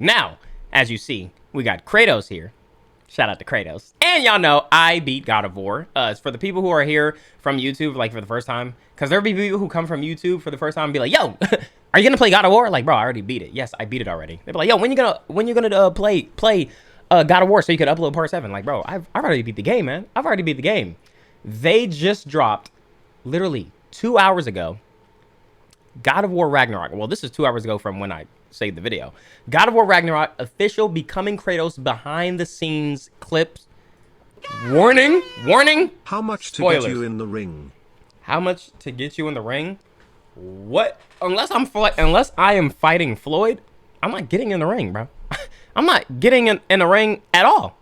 Now, as you see, we got Kratos here. Shout out to Kratos. And y'all know I beat God of War. For the people who are here from YouTube, like for the first time, because there'll be people who come from YouTube for the first time and be like, yo, are you gonna play God of War? Like, bro, I already beat it. Yes, I beat it already. They'll be like, yo, when you gonna play God of War so you could upload part 7? Like, bro, I've already beat the game, man. I've already beat the game. They just dropped, literally 2 hours ago, God of War Ragnarok. Well, this is 2 hours ago from when I saved the video. God of War Ragnarok official becoming Kratos behind the scenes clips. Warning, warning. How much to spoilers. Get you in the ring? How much to get you in the ring? What? Unless I am fighting Floyd, I'm not getting in the ring, bro. I'm not getting in the ring at all.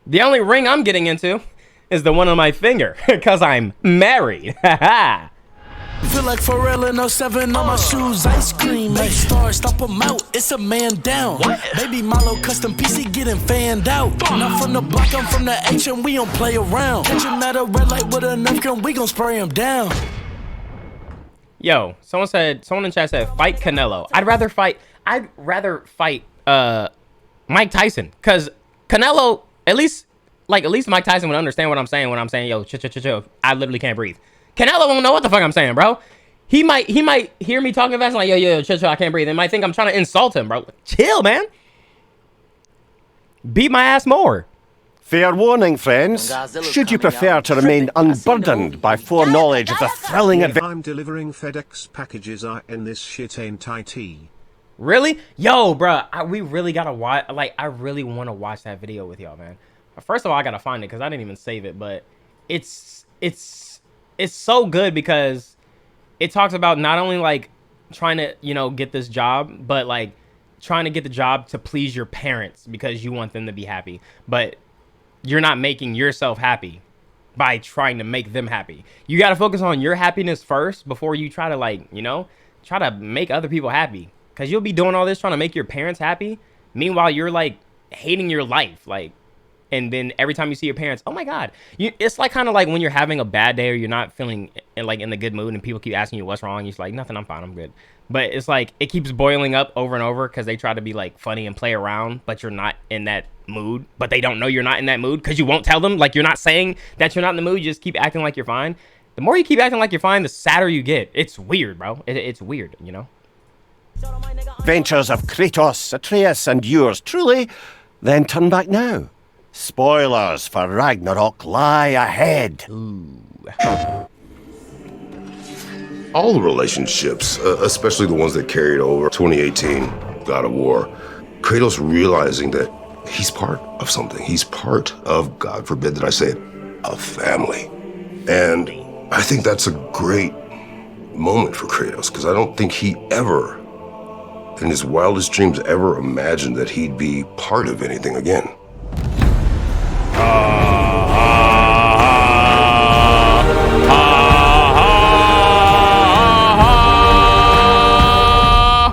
The only ring I'm getting into is the one on my finger because I'm married. Feel like Pharrell in 07 on my shoes, ice cream, make stars, stop them out, it's a man down. What? Baby Milo custom PC getting fanned out. Not from the block, I'm from the H and we don't play around. Catch him at a red light with a knife gun, we gon' spray him down. Yo, someone in chat said, fight Canelo. I'd rather fight Mike Tyson, because Canelo, at least Mike Tyson would understand what I'm saying when I'm saying, yo, chill, I literally can't breathe. Canelo won't know what the fuck I'm saying, bro. He might hear me talking fast, like, yo, chill, I can't breathe. And might think I'm trying to insult him, bro. Chill, man. Beat my ass more. Fair warning, friends. Should you prefer to remain unburdened by foreknowledge of the thrilling adventure? I'm delivering FedEx packages in this shit ain't IT. Really? Yo, bro, we really gotta watch. Like, I really want to watch that video with y'all, man. First of all, I gotta find it because I didn't even save it, but it's so good because it talks about not only like trying to, get this job, but like trying to get the job to please your parents because you want them to be happy, but you're not making yourself happy by trying to make them happy. You got to focus on your happiness first before you try to try to make other people happy, because you'll be doing all this trying to make your parents happy. Meanwhile, you're like hating your life. And then every time you see your parents, oh my God, it's like kind of like when you're having a bad day or you're not feeling like in the good mood and people keep asking you what's wrong. You're just like, nothing, I'm fine, I'm good. But it's like, it keeps boiling up over and over because they try to be like funny and play around, but you're not in that mood. But they don't know you're not in that mood because you won't tell them. Like, you're not saying that you're not in the mood. You just keep acting like you're fine. The more you keep acting like you're fine, the sadder you get. It's weird, bro. It's weird, Adventures of Kratos, Atreus, and yours truly, then turn back now. Spoilers for Ragnarok lie ahead. Ooh. All the relationships, especially the ones that carried over 2018, God of War, Kratos realizing that he's part of something. He's part of, God forbid that I say it, a family. And I think that's a great moment for Kratos, because I don't think he ever, in his wildest dreams, ever imagined that he'd be part of anything again.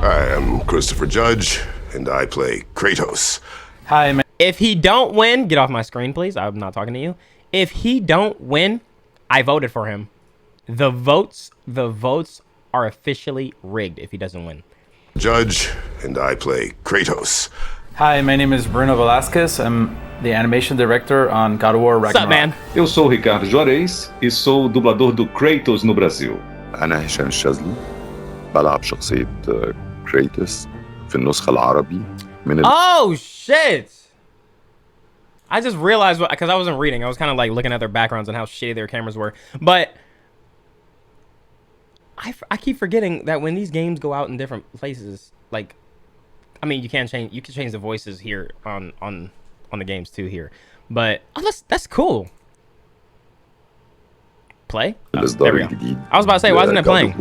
I am Christopher Judge, and I play Kratos. Hi, man. If he don't win, get off my screen, please. I'm not talking to you. If he don't win, I voted for him. The votes are officially rigged if he doesn't win. Judge, and I play Kratos. Hi, my name is Bruno Velasquez. I'm the animation director on God of War Ragnarok. What's up, man? Eu sou o Ricardo Juarez e sou o dublador do Kratos no Brasil. أنا هشام الشاذلي بلعب شخصية كريتوس في النسخة العربي من Oh shit! I just realized because I wasn't reading. I was kind of like looking at their backgrounds and how shitty their cameras were. But I keep forgetting that when these games go out in different places, like, I mean, you can change the voices here on the games too here. But that's cool. Play? Oh, there we go. I was about to say, why isn't it playing?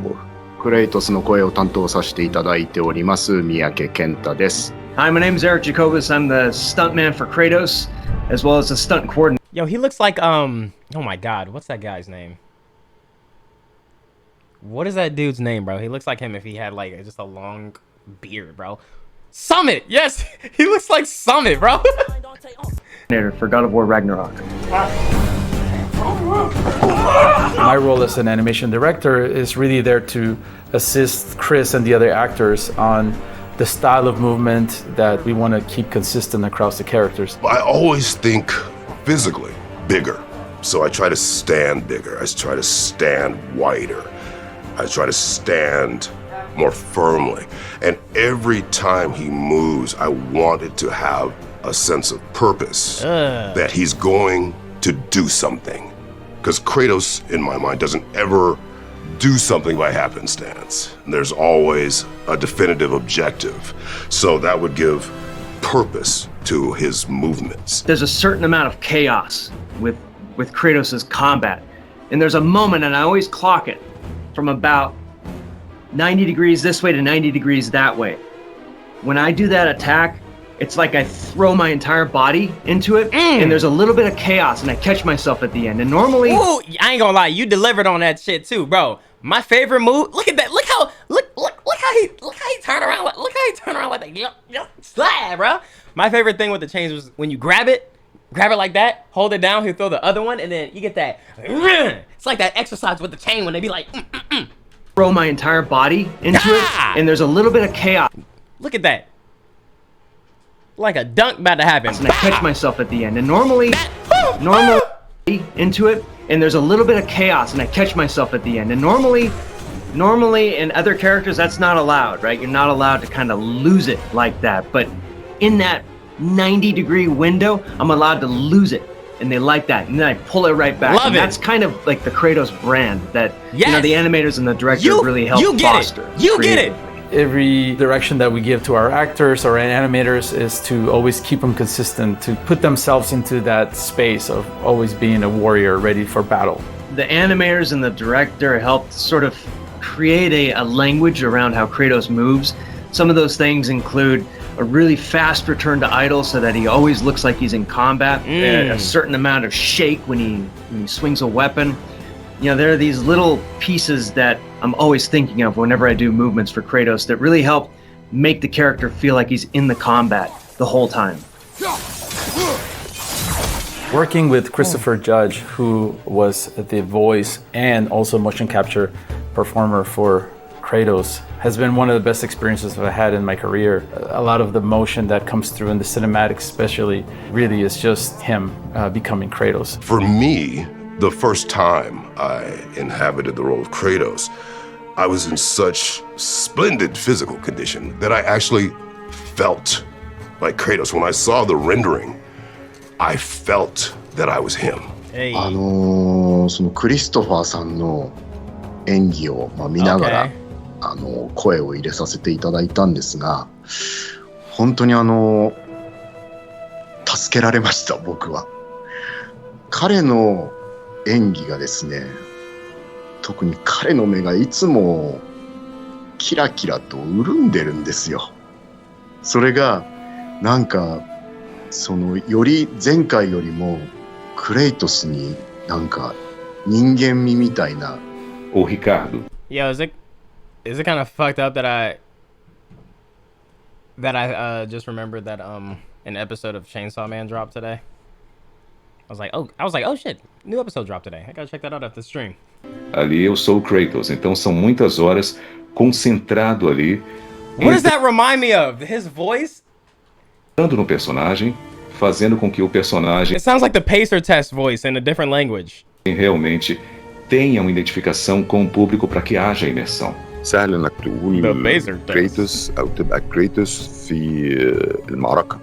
クレイトスの声を担当させていただいております三宅健太です。Hi, my name is Eric Jacobus. I'm the stuntman for Kratos, as well as the stunt coordinator. Yo, he looks like oh my God, what's that guy's name? What is that dude's name, bro? He looks like him if he had like just a long beard, bro. Summit, yes, he looks like Summit, bro. For God of War Ragnarok. My role as an animation director is really there to assist Chris and the other actors on the style of movement that we want to keep consistent across the characters. I always think physically bigger. So I try to stand bigger. I try to stand wider. I try to stand more firmly. And every time he moves, I want it to have a sense of purpose, that he's going to do something. Because Kratos, in my mind, doesn't ever do something by happenstance. There's always a definitive objective. So that would give purpose to his movements. There's a certain amount of chaos with Kratos' combat. And there's a moment, and I always clock it, from about 90 degrees this way to 90 degrees that way. When I do that attack, it's like I throw my entire body into it, and there's a little bit of chaos, and I catch myself at the end. And normally... Ooh, I ain't gonna lie, you delivered on that shit too, bro. My favorite move, look at that, look how he turn around, look how he turn around like that, slide, bro. My favorite thing with the chains was when you grab it like that, hold it down, he'll throw the other one, and then you get that, it's like that exercise with the chain when they be like, throw my entire body into it, and there's a little bit of chaos. Look at that. Like a dunk about to happen. And I catch myself at the end. And normally into it, and there's a little bit of chaos, and I catch myself at the end. And normally in other characters, that's not allowed, right? You're not allowed to kind of lose it like that. But in that 90-degree window, I'm allowed to lose it. And they like that. And then I pull it right back. Love and it. That's kind of like the Kratos brand that Yes. you know, the animators and the director really help foster. You get it. Every direction that we give to our actors or animators is to always keep them consistent, to put themselves into that space of always being a warrior ready for battle. The animators and the director helped sort of create a language around how Kratos moves. Some of those things include a really fast return to idle so that he always looks like he's in combat, a certain amount of shake when he swings a weapon. You know, there are these little pieces that I'm always thinking of whenever I do movements for Kratos that really help make the character feel like he's in the combat the whole time. Working with Christopher Judge, who was the voice and also motion capture performer for Kratos, has been one of the best experiences I've had in my career. A lot of the motion that comes through in the cinematics especially really is just him becoming Kratos. For me, the first time I inhabited the role of Kratos, I was in such splendid physical condition that I actually felt like Kratos. When I saw the rendering, I felt that I was him. Hey. そのクリストファーさんの演技を見ながら、声を入れさせていただいたんですが、本当に助けられました、僕は。彼の演技がですね、特に彼の目がいつもキラキラと潤んでるんですよ。それがなんかそのより前回よりもクレイトスになんか人間味みたいな。Ô Ricardo. Yo, is it kind of fucked up that I just remembered that an episode of Chainsaw Man dropped today? I was like, oh shit, new episode dropped today. I gotta check that out after the stream. Ali eu sou o Kratos, então são muitas horas concentrado ali. What does that remind me of? His voice? Entrando no personagem, fazendo com que o personagem It sounds like the pacer test voice in a different language. realmente tenha uma identificação com o público para que haja imersão. سهل انك The تقول laser test. كريتوس او تبقى كريتوس في المعركة،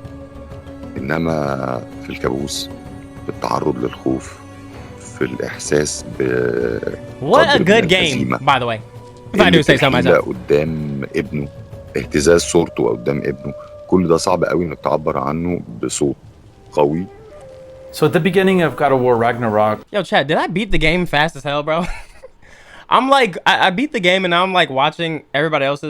انما في الكابوس، في التعرض للخوف، في الاحساس What a بقدر good من game, الهزيمة، by the way. If I do say so myself. قدام ابنه، اهتزاز صورته قدام ابنه، كل ده صعب قوي انك تعبر عنه بصوت قوي. So at the beginning of God of War Ragnarok, Yo, Chad, did I beat the game fast as hell, bro? I'm like, I beat the game and now I'm like watching everybody else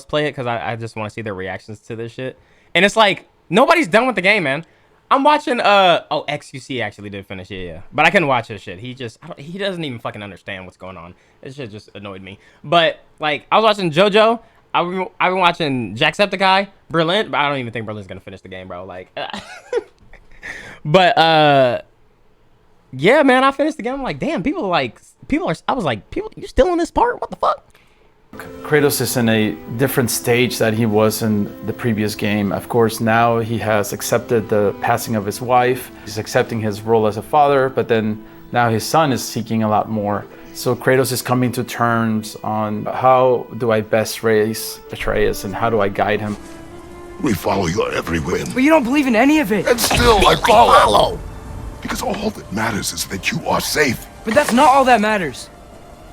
play it because I just want to see their reactions to this shit. And it's like, nobody's done with the game, man. I'm watching, XQC actually did finish it, yeah. But I couldn't watch his shit. He doesn't even fucking understand what's going on. This shit just annoyed me. But, like, I was watching JoJo. I've been watching Jacksepticeye, Berlin, but I don't even think Berlin's gonna finish the game, bro. Like, but, yeah, man, I finished the game. I'm like, damn, I was like, you still in this part? What the fuck? Kratos is in a different stage that he was in the previous game. Of course, now he has accepted the passing of his wife. He's accepting his role as a father, but then now his son is seeking a lot more. So Kratos is coming to terms on how do I best raise Atreus and how do I guide him. We follow your every whim. But you don't believe in any of it. And still I follow. Because all that matters is that you are safe. But that's not all that matters.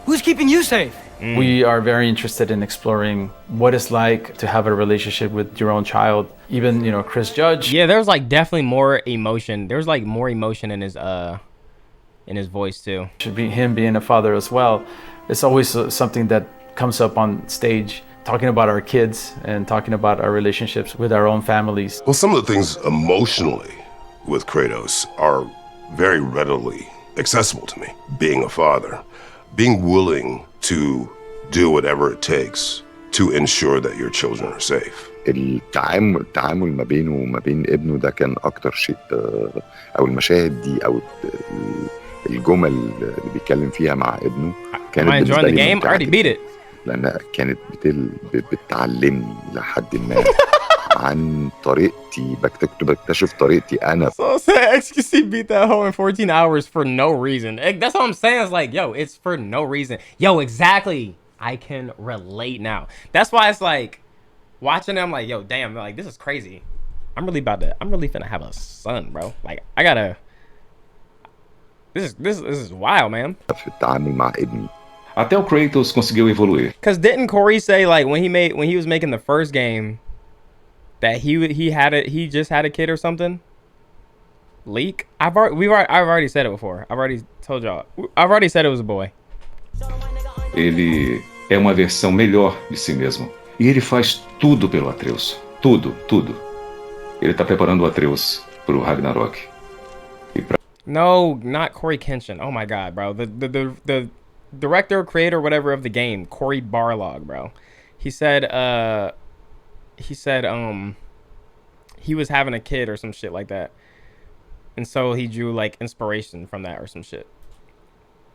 Who's keeping you safe? We are very interested in exploring what it's like to have a relationship with your own child. Even, Chris Judge. Yeah, there's like definitely more emotion. There's like more emotion in his voice too. Should be him being a father as well. It's always something that comes up on stage, talking about our kids and talking about our relationships with our own families. Well, some of the things emotionally with Kratos are very readily accessible to me. Being a father, being willing to do whatever it takes to ensure that your children are safe. التعامل ما بينه وما بين ابنه ده كان أكتر شيء أو المشاهد دي أو الجمل اللي بيتكلم فيها مع ابنه كانت بالنسبة لي ممتعة جداً. لأنها كانت بتعلمني لحد ما عن طريقتي بكتشف طريقتي أنا. So sad, XQC beat that hoe in 14 hours for no reason. That's what I'm saying. It's like, yo, it's for no reason. Yo, exactly. I can relate now. That's why it's like watching them like, yo, damn, like this is crazy. I'm really finna have a son, bro. Like I gotta. This is wild, man. في التعامل مع ابني. Até o Kratos conseguiu evoluir. Cause didn't Corey say like when he was making the first game that he just had a kid or something? Leak? I've already said it before. I've already told y'all. I've already said it was a boy. Ele é uma versão melhor de si mesmo. E ele faz tudo pelo Atreus. Tudo, tudo. Ele tá preparando o Atreus pro Ragnarok. No, not Corey Kenshin. Oh my god, bro. The director, creator, whatever of the game, Cory Barlog, bro. He said he was having a kid or some shit like that. And so he drew like inspiration from that or some shit.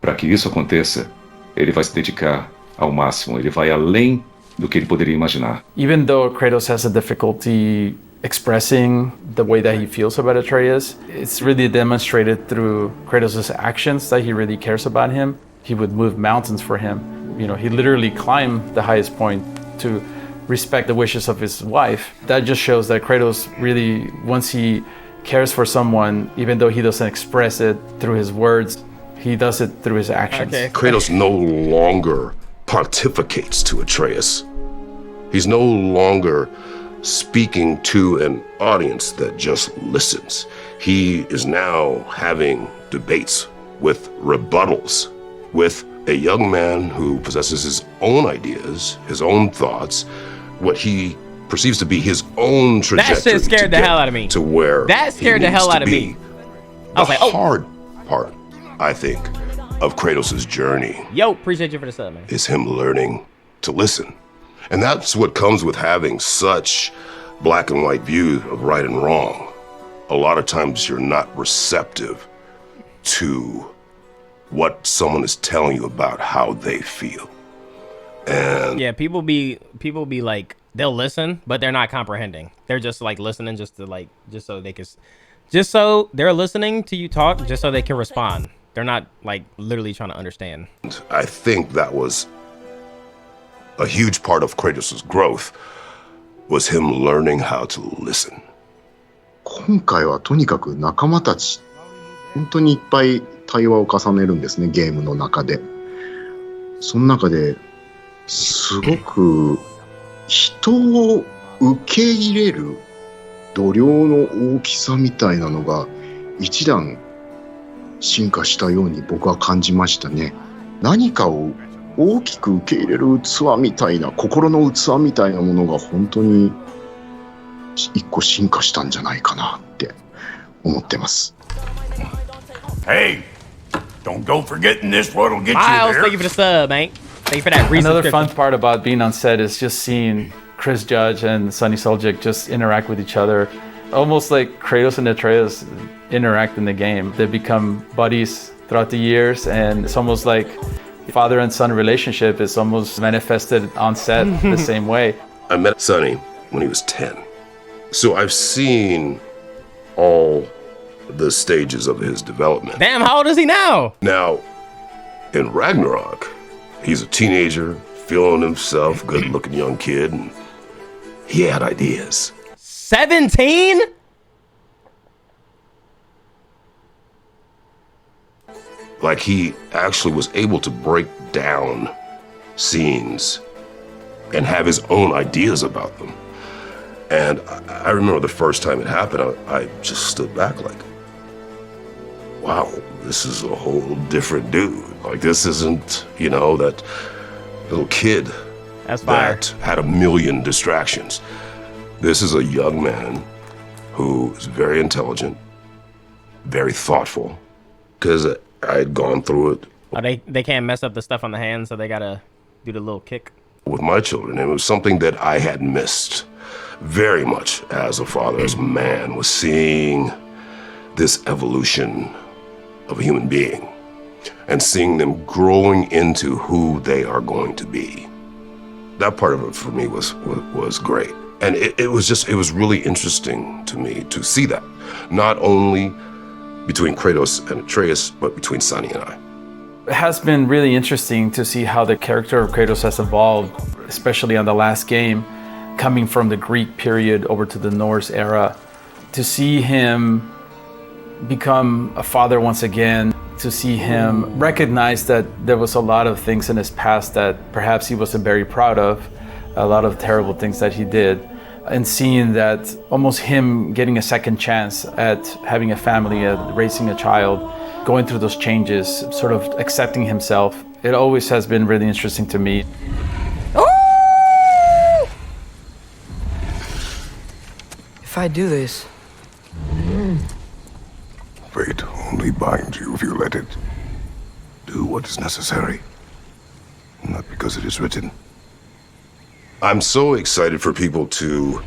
Para que isso aconteça, ele vai se dedicar ao máximo. Ele vai além do que ele poderia imaginar. Even though Kratos has a difficulty expressing the way that he feels about Atreus, it's really demonstrated through Kratos' actions that he really cares about him. He would move mountains for him. He literally climbed the highest point to respect the wishes of his wife. That just shows that Kratos really, once he cares for someone, even though he doesn't express it through his words, he does it through his actions. Okay. Kratos no longer pontificates to Atreus. He's no longer speaking to an audience that just listens. He is now having debates with rebuttals with a young man who possesses his own ideas, his own thoughts, what he perceives to be his own trajectory. That shit scared the hell out of me. To where that scared the hell out of me. I was like, oh. The hard part, I think, of Kratos' journey. Yo, appreciate you for the sub, man. Is him learning to listen. And that's what comes with having such black and white view of right and wrong. A lot of times you're not receptive to what someone is telling you about how they feel. And yeah, people be like, they'll listen, but they're not comprehending. They're just like listening just so they're listening to you talk just so they can respond. They're not like literally trying to understand. I think that was a huge part of Kratos' growth, was him learning how to listen. 今回はとにかく仲間たち、本当にいっぱい対話を重ねるんですね、ゲームの中で。その中ですごく人を受け入れる度量の大きさみたいなのが一段進化したように僕は感じましたね。何かを大きく受け入れる器みたいな、心の器みたいなものが本当に一個進化したんじゃないかなって思ってます。Hey, don't go forgetting this what'll get Miles, you there. thank you for the sub, man. Thank you for that. Another fun part about being on set is just seeing Chris Judge and Sunny Suljic just interact with each other. Almost like Kratos and Atreus interact in the game. They become buddies throughout the years, and it's almost like Father and son relationship is almost manifested on set the same way. I met Sonny when he was 10. So I've seen all the stages of his development. Damn, how old is he now? Now, in Ragnarok, he's a teenager, feeling himself, good-looking young kid, and he had ideas. 17? Like, he actually was able to break down scenes and have his own ideas about them. And I remember the first time it happened, I just stood back like, wow, this is a whole different dude. Like, this isn't, you know, that little kid that had a million distractions. This is a young man who is very intelligent, very thoughtful, because I had gone through it. Oh, they can't mess up the stuff on the hand, so they gotta do the little kick. With my children, it was something that I had missed very much as a father, as a man, was seeing this evolution of a human being and seeing them growing into who they are going to be. That part of it for me was great. And it was really interesting to me to see that, not only between Kratos and Atreus, but between Sonny and I. It has been really interesting to see how the character of Kratos has evolved, especially on the last game, coming from the Greek period over to the Norse era. To see him become a father once again, to see him recognize that there was a lot of things in his past that perhaps he wasn't very proud of, a lot of terrible things that he did, and seeing that almost him getting a second chance at having a family, at raising a child, going through those changes, sort of accepting himself. It always has been really interesting to me. If I do this... Fate only binds you if you let it. Do what is necessary, not because it is written. I'm so excited for people to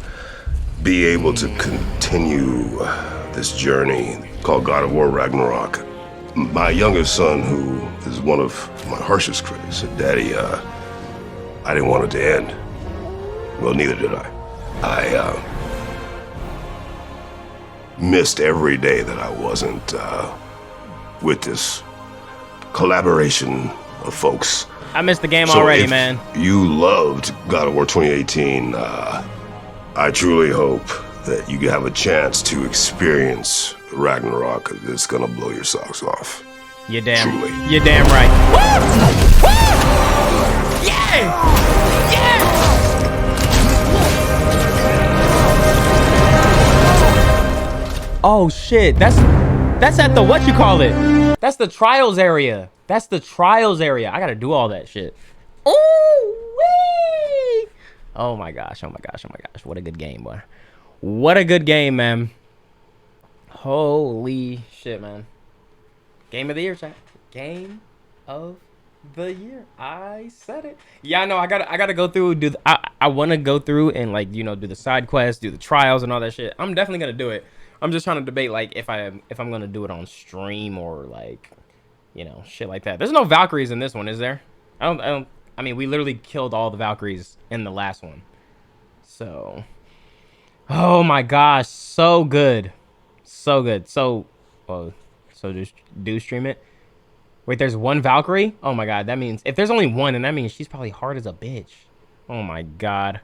be able to continue this journey called God of War Ragnarok. My youngest son, who is one of my harshest critics, said, Daddy, I didn't want it to end. Well, neither did I. I missed every day that I wasn't with this collaboration of folks. I missed the game already, man. You loved God of War 2018. I truly hope that you have a chance to experience Ragnarok. It's gonna blow your socks off. You're damn. Truly. You're damn right. Woo! Woo! Yeah! Yeah! Oh shit! That's at the what you call it? That's the trials area. That's the trials area. I gotta do all that shit. Ooh wee! Oh my gosh! Oh my gosh! Oh my gosh! What a good game, boy. What a good game, man. Holy shit, man. Game of the year, chat. Game of the year. I said it. Yeah, no, I gotta go through. I want to go through and, like, you know, do the side quests, do the trials and all that shit. I'm definitely gonna do it. I'm just trying to debate, like, if I'm gonna do it on stream or, like, you know, shit like that. There's no Valkyries in this one, is there? I mean, we literally killed all the Valkyries in the last one. So, oh my gosh, so good. So good. So just do stream it. Wait, there's one Valkyrie? Oh my god, that means if there's only one, then that means she's probably hard as a bitch. Oh my god.